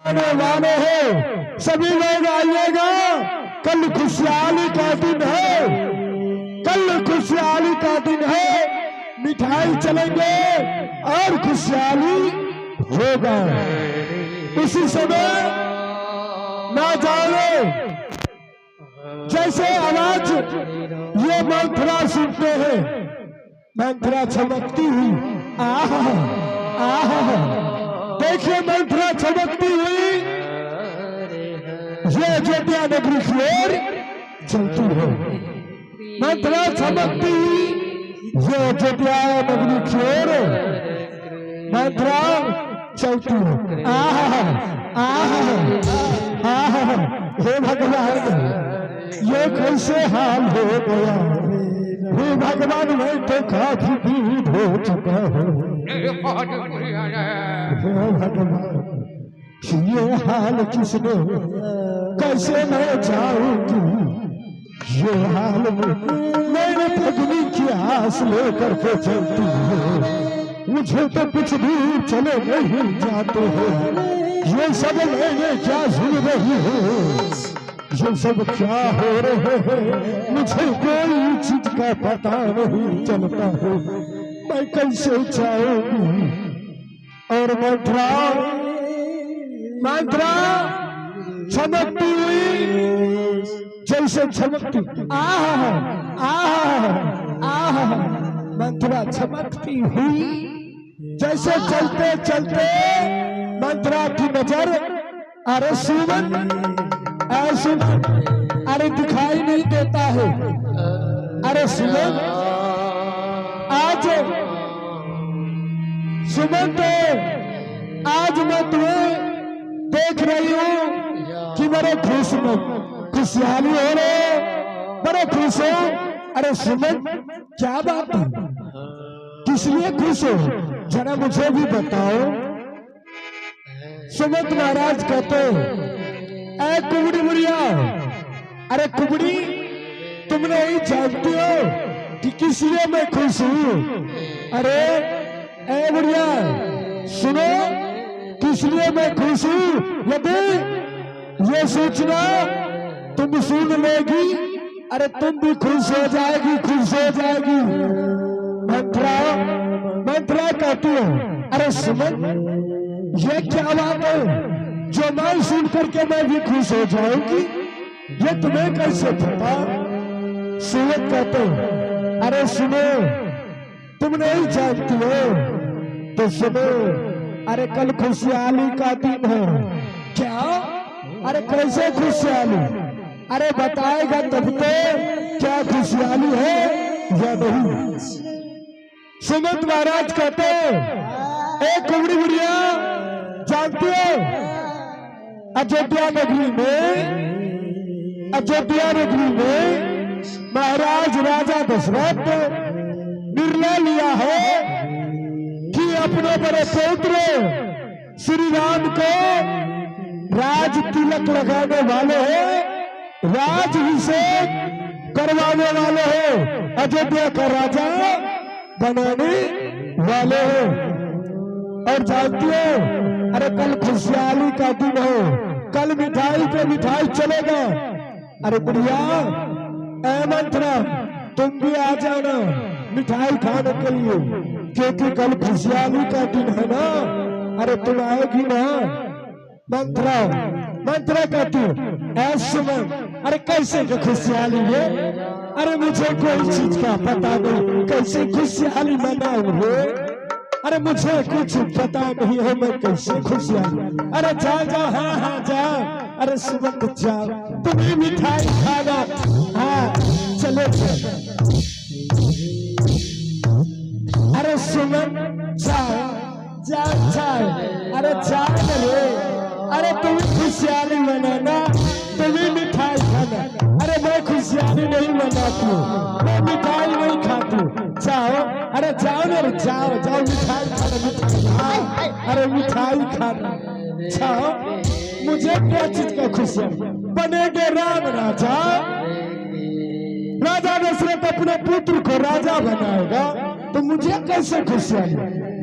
आने वाले हो सभी लोग आइएगा। कल खुशहाली का दिन है, कल खुशहाली का दिन है। मिठाई चलेंगे और खुशहाली होगा। उसी समय ना जाने जैसे आवाज ये मंत्रा सुनते हैं, मंत्रा चमकती हुई आह आह, देखिए मंत्रा चमकती हुई ये अयोध्या नगरी की ओर चलती है। मंत्रा चमकती हुई ये अयोध्या नगरी की ओर मंत्रा चलती है। आह आह आह, हे भगवान ये कैसे हाल हो गया। हे भगवान मैं तो काफी दूर हो चुका हूँ। हे भगवान ये हाल किसने, कैसे मैं जाऊंगी ये हाल में। मैंने पत्नी की आस लेकर के चलती है, मुझे तो कुछ दूर चले नहीं जाते हो। ये सब मैंने क्या सुन रही हूँ, ये सब क्या हो रहे हैं, मुझे कोई चीज का पता नहीं चलता है। मैं कैसे जाऊंगी। और मंत्रा मंत्रा चमकती हुई जैसे चमकती आह आह आह, मंत्रा चमकती हुई जैसे चलते चलते मंत्रा की नजर, अरे सुमन सुमन, अरे दिखाई नहीं देता है। अरे सुमन आज सुमन तो आज मैं तुम्हें देख रही हूँ कि बड़े खुश में खुशहाली हो रहे, बड़े खुश हो। अरे सुमन क्या बात है, किस लिए खुश हो, जरा मुझे भी बताओ। सुमंत महाराज कहते ऐ कुबड़ी बुढ़िया, अरे कुबड़ी तुम नहीं जानती हो कि किस लिए मैं खुश हूँ। अरे ऐ बुढ़िया सुनो, किस लिए मैं खुश हूँ। यदि ये सूचना तुम सुन लेगी, अरे तुम भी खुश हो जाएगी, खुश हो जाएगी। मंत्रा मंत्रा कहती हो, अरे सुमन ये क्या बात है जो मैं सुन करके मैं भी खुश हो जाऊंगी, ये तुम्हें कैसे पता। सुमन कहते अरे सुनो, तुम नहीं जानती हो तो सुनो। अरे कल खुशहाली का दिन है। क्या, अरे कैसे खुशहाली, अरे बताएगा तब तो क्या खुशहाली है या नहीं। सुमंत महाराज कहते एक कुबड़ी बुढ़िया जानती हो अयोध्या नगरी में, अयोध्या नगरी में महाराज राजा दशरथ निर्णय लिया है कि अपने बड़े पुत्र श्री राम को राज तिलक लगाने वाले हैं, राजभिषेक करवाने वाले हैं, अयोध्या का राजा बनाने वाले हैं। और जानती हो अरे कल खुशहाली का दिन हो, कल मिठाई पे मिठाई चलेगा। अरे बुढ़िया ऐ मंत्रा तुम भी आ जाना मिठाई खाने के लिए, क्योंकि कल खुशहाली का दिन है ना। अरे तुम आएगी ना। मंत्रा मंत्रा कहती ऐसे में, अरे कैसे जो खुशहाली है, अरे मुझे कोई चीज का पता नहीं, कैसे खुशहाली मनाऊंगे। अरे मुझे कुछ पता नहीं है मैं कैसे खुशहाली। अरे जा जा, हाँ हाँ जा, अरे सुबह जाओ, तुम्हें मिठाई खाना। हाँ चलो अरे सुमन जाओ जाओ जाओ, अरे जाओ रे, अरे तुम्हें खुशहाली मनाना, तुम्हें मिठाई खाना। अरे मैं खुशहाली नहीं मनाती, मैं मिठाई नहीं खाती। जाओ, अरे जाओ ना, जाओ जाओ मिठाई खाना, मिठाई, अरे मिठाई खाना जाओ। मुझे क्या चीज का खुशियाँ बनेंगे राम राजा, राजा दशरथ अपने पुत्र को राजा बनाएगा तो मुझे कैसे खुशियाँ,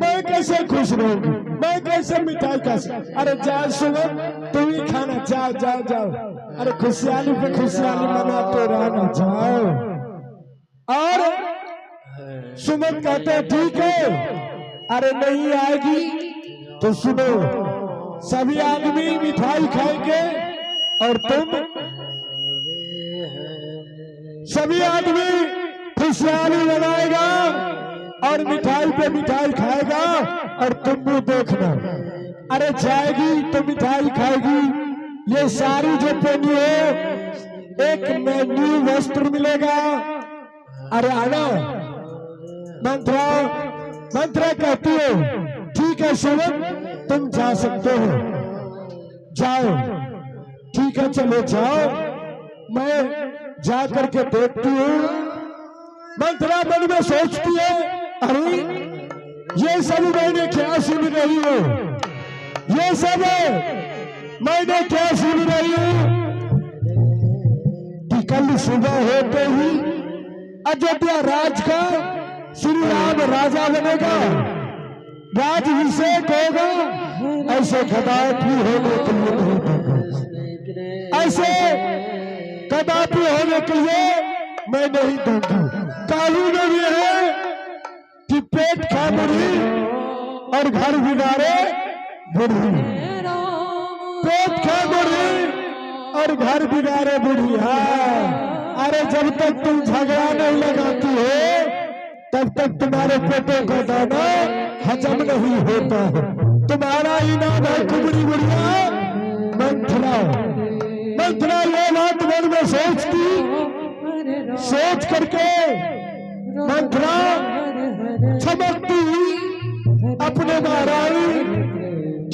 मैं कैसे खुश रहूंगी, मैं कैसे मिठाई खा सकती। अरे जाओ सुमन, तुम ही खाना, जाओ जाओ जाओ। अरे खुशहाली पे खुशहाली मनाते रहना, जाओ। और सुमन कहते हैं ठीक है। अरे नहीं आएगी तो सुनो, सभी आदमी मिठाई खाएंगे और तुम, सभी आदमी खुशहाली मनाएगा और मिठाई पे मिठाई खाएगा और तुम भी देखना। अरे जाएगी तो मिठाई खाएगी, ये सारी जो पहनी है एक न्यू वस्त्र मिलेगा। अरे आना। मंत्रा मंत्रा कहती हो ठीक है सुमन, तुम जा सकते हो, जाओ। ठीक है चलो जाओ, मैं जा करके देखती हूँ। मंत्रा मन में सोचती है अरे ये सब मैंने क्या सुन रही हूँ, ये सब मैंने क्या सुन रही हूँ कि कल सुबह होते ही अयोध्या राज का श्री राम राजा बनेगा, राजाभिषेक होगा। ऐसे कदापि होने के लिए नहीं दूंगा, ऐसे कदापि होने के लिए मैं नहीं दूंगी। कानून ये है कि पेट खा बुढ़ी और घर बिगाड़े बुढ़ी, पेट खा बुढ़ी और घर बिगाड़े बुढ़ी। हाँ, अरे जब तक तुम झगड़ा नहीं लगाती हो तब तक तुम्हारे पेटों का दाना हजम नहीं होता है। तुम्हारा इनाम है कुबड़ी बुढ़िया मंथरा। मंथरा ये बात मन में सोचती, सोच करके मंथरा चमकती हुई अपने महारानी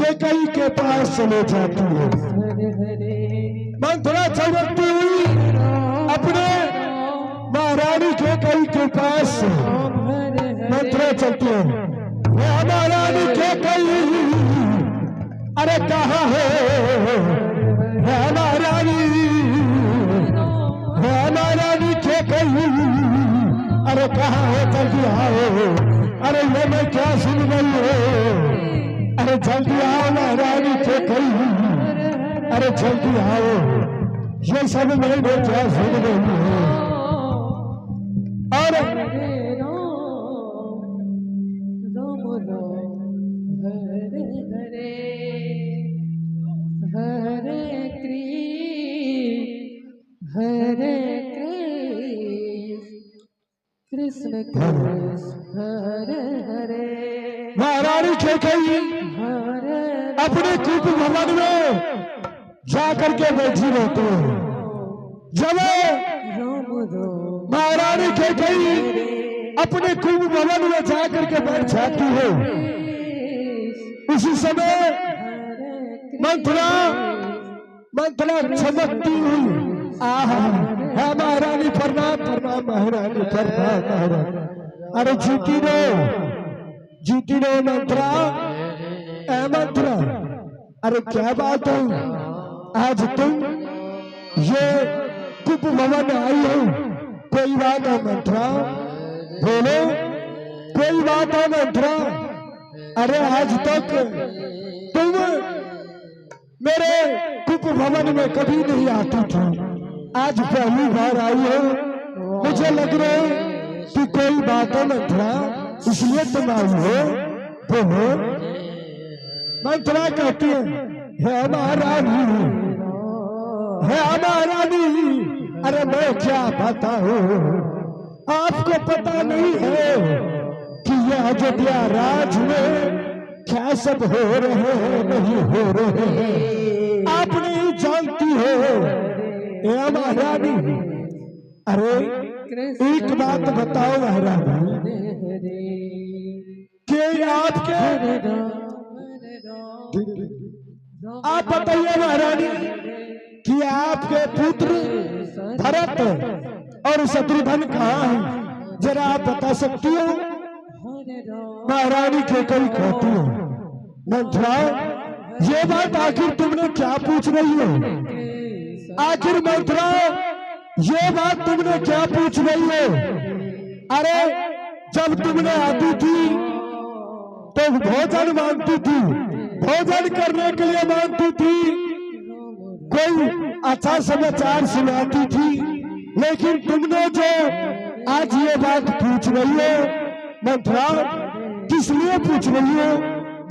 कैकेयी के पास चले जाती है। मंथरा चमकती हुई अपने महारानी कैकेयी के पास मंथरा चलती है। महारानी कैकेयी अरे कहाँ है महारानी, महारानी कैकेयी अरे कहाँ है, जल्दी आओ। अरे ये मैं क्या सुन रही हूँ, अरे जल्दी आओ महारानी कैकेयी, अरे जल्दी आओ। ये सब मैंने क्या सुन रही हूँ। और हरे कृष्ण कृष्ण हरे हरे। महारानी कैकेयी अपने कूप भवन में जाकर के बैठी रहती है। जब महारानी कैकेयी अपने कूप भवन में जाकर के बैठ जाती है, उसी समय मंथरा चमकती हुई आहा है महारानी प्रणाम प्रणाम महारानी प्रणाम महारानी। अरे जीती रो मंथरा, ए मंथरा, अरे क्या बात है आज तुम ये कूप भवन आई हो, कोई बात है मंथरा, बोलो कोई बात है मंथरा। अरे आज तक तुम मेरे कूप भवन में कभी नहीं आती थी, आज पहली बार आई हो। मुझे लग रहा है कि कोई बात है मंथरा, इसलिए तुम आई हो। बोलो। मंथरा कहती है महारानी, है महारानी। अरे मैं क्या बताऊं, आपको पता नहीं है कि यह अयोध्या राज में क्या सब हो रहे हैं, नहीं हो रहे हैं, आप नहीं जानती हो ये महारानी। अरे एक बात बताओ महारानी, कि आपके, आप बताइए महारानी कि आपके पुत्र भरत और शत्रुघ्न कहाँ हैं, जरा आप बता सकती हो। महारानी कैकेयी कहती हो मंथरा ये बात आखिर तुमने क्या पूछ रही हो, आखिर मंथरा ये बात तुमने क्या पूछ रही हो। अरे जब तुमने आती थी तो भोजन मांगती थी, भोजन करने के लिए मांगती थी, कोई अच्छा समाचार सुनाती थी। लेकिन तुमने जो आज ये बात पूछ रही हो मंत्रा, किस लिए पूछ रही हो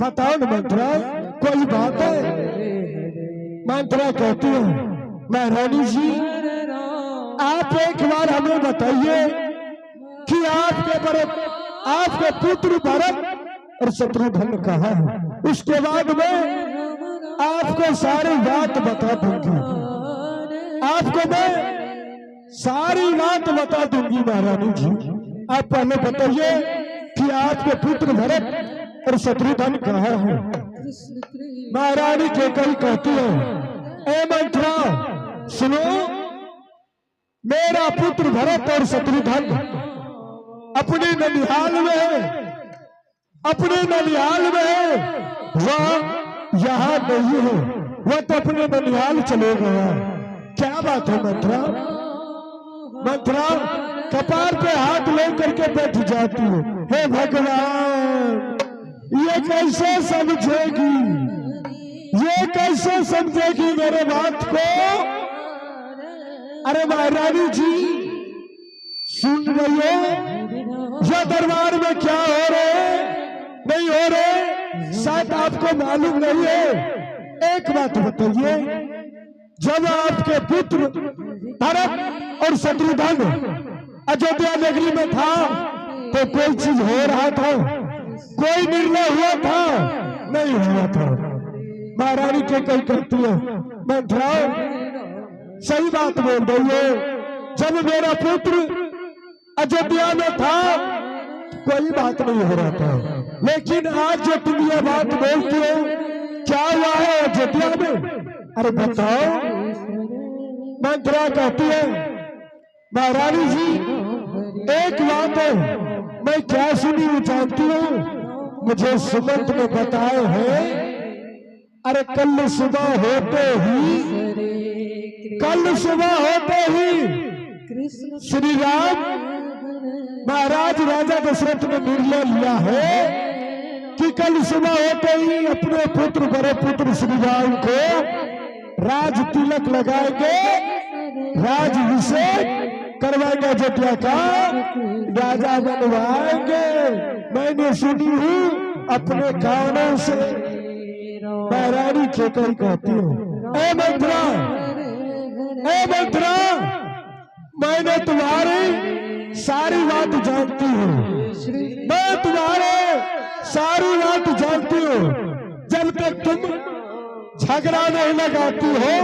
बताओ न मंत्रा, कोई बात है? मंत्रा कहती है महारानी जी आप एक बार हमें बताइए कि आपके पुत्र भरत और शत्रुघ्न कहाँ है, उसके बाद में आपको सारी बात बता दूंगी, आपको मैं सारी बात बता दूंगी महारानी जी। आप पहले बताइए कि आपके पुत्र भरत और शत्रुघ्न कहाँ है? महारानी केकई कहती है ए मंत्रा सुनो, मेरा पुत्र भरत और शत्रुघ्न अपने ननिहाल में है, अपने ननिहाल में है, वह यहाँ नहीं है, वह तो अपने ननिहाल चले गया। क्या बात है मंत्रा? मंत्रा कपार पे हाथ लेकर के बैठ जाती है, हे भगवान ये कैसे समझेगी, ये कैसे समझेगी मेरे बात को? अरे महारानी जी सुन रही हो यह दरबार में क्या हो रहे नहीं हो रहे, शायद आपको मालूम नहीं है। एक बात बताइए, जब आपके पुत्र भरत और शत्रुघ्न अयोध्या नगरी में था तो कोई चीज हो रहा था, कोई निर्णय हुआ था नहीं हुआ था। महारानी के कई कहती है मंत्रा सही बात बोल रही है, जब मेरा पुत्र अयोध्या में था कोई बात नहीं हो रहा था, लेकिन आज जो तुम ये बात बोलते हो क्या हुआ है अयोध्या में? अरे बताओ। मंत्रा कहती है महारानी जी एक बात है, मैं क्या सुनी हूँ जानती हूँ, मुझे सुमंत ने बताए हैं। अरे कल सुबह होते ही श्री राम महाराज राजा दशरथ ने निर्णय लिया है कि कल सुबह होते ही अपने पुत्र बड़े पुत्र श्री राम को राज तिलक लगाएंगे, राजभिषेक करवाएंगे, अयोध्या का राजा बनवाएंगे। मैंने सुनी हूँ अपने कानों से। महारानी केकई कहती है ए मंत्रा मैंने तुम्हारी सारी बात जानती हूँ, मैं तुम्हारे सारी बात जानती हूँ। जब तक तुम झगड़ा नहीं लगाती हो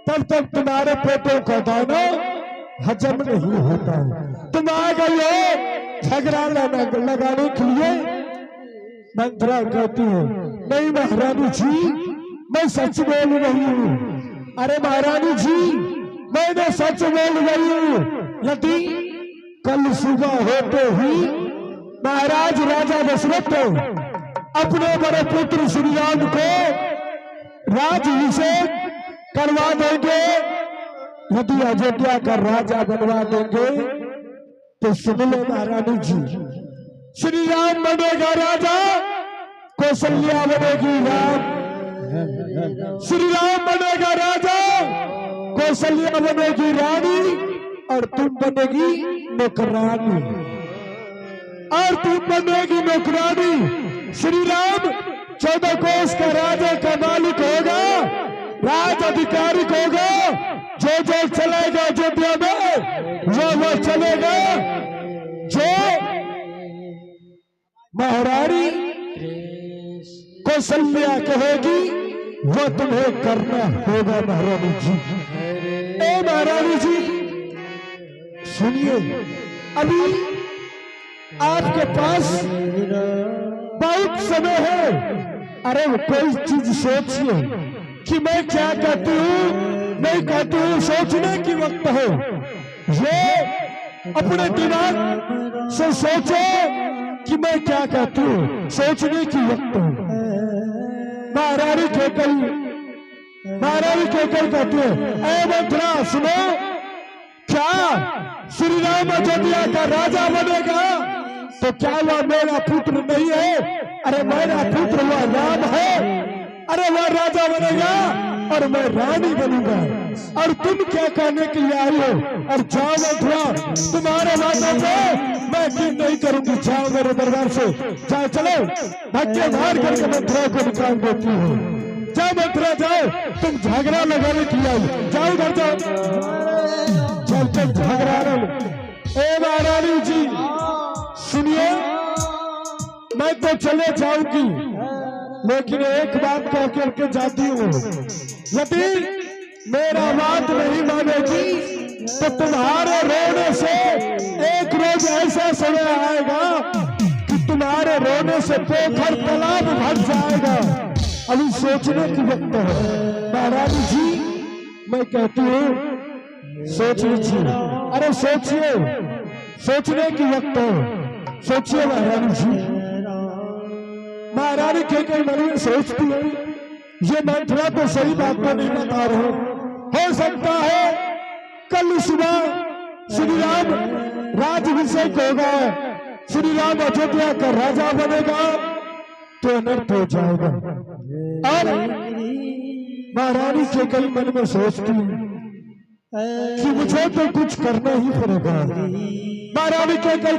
तब तक तुम्हारे पेटों का दाना हजम नहीं होता है। तुम आ गई हो झगड़ा लगाने के लिए। मंत्रा कहती है नहीं महारानी जी मैं सच बोल रही हूँ। अरे महारानी जी मैंने सच बोल रही हूँ। यदि कल सुबह होते ही महाराज राजा दशरथ अपने बड़े पुत्र श्री राम को राजभिषेक करवा देंगे, यदि अयोध्या का राजा बनवा देंगे तो सुन लो महारानी जी, श्री राम बनेगा राजा, कौशल्या बनेगी राम, श्री राम बनेगा राजा, कौशल्या बनेगी रानी और तुम बनेगी नौकरानी, और तुम बनेगी नौकरानी। श्री राम 14 कोस का राजा का मालिक होगा, राज अधिकारिक होगा, जो चलेगा अयोध्या में वो चलेगा, जो महारानी कौशल्या कहेगी वो तुम्हें करना होगा। महारानी जी ए महारानी जी सुनिए, अभी आपके पास बहुत समय है। अरे कोई चीज सोचिए कि मैं क्या कहती हूँ नहीं कहती हूँ, सोचने की वक्त है। ये अपने दिमाग से सोचो कि मैं क्या कहती हूँ, सोचने की वक्त है। महारानी केकई कहती है ए मंत्रा सुनो, क्या श्री राम अयोध्या का राजा बनेगा तो क्या वह मेरा पुत्र नहीं है? अरे मेरा पुत्र हुआ राम है, अरे वह राजा बनेगा और मैं रानी बनूंगा। और तुम क्या कहने के लिए आई हो? और जाओ मथुरा, तुम्हारे बातों पे मैं यकीन नहीं करूंगी। जाओ मेरे दरबार से, जाओ चलो, धक्के मार करके मथुरा को निकाल देती हो। जाओ मथुरा जाओ, तुम झगड़ा लगाने के लिए आई, जाओ घर जाओ, जब तक झगड़ा ए महारानी जी सुनिए, मैं तो चले जाऊंगी लेकिन एक बात कह करके जाती हूँ, यदि मेरा बात नहीं मानेगी तो तुम्हारे रोने से एक रोज ऐसा समय आएगा कि तुम्हारे रोने से पोखर तालाब भर जाएगा। अभी सोचने की वक्त है महारानी जी, मैं कहती हूँ सोच लीजिए। अरे सोचिए, सोचने की वक्त है, सोचिए महारानी जी। महारानी के मन में सोचती है, ये मंत्रा तो सही बात तो नहीं बता रहे। हो सकता है कल सुबह श्री राम राज्याभिषेक होगा, श्री राम अयोध्या का राजा बनेगा तो अनर्थ हो जाएगा। और महारानी के कई मन में सोचती है कि मुझे तो कुछ करना ही पड़ेगा। महारानी के कई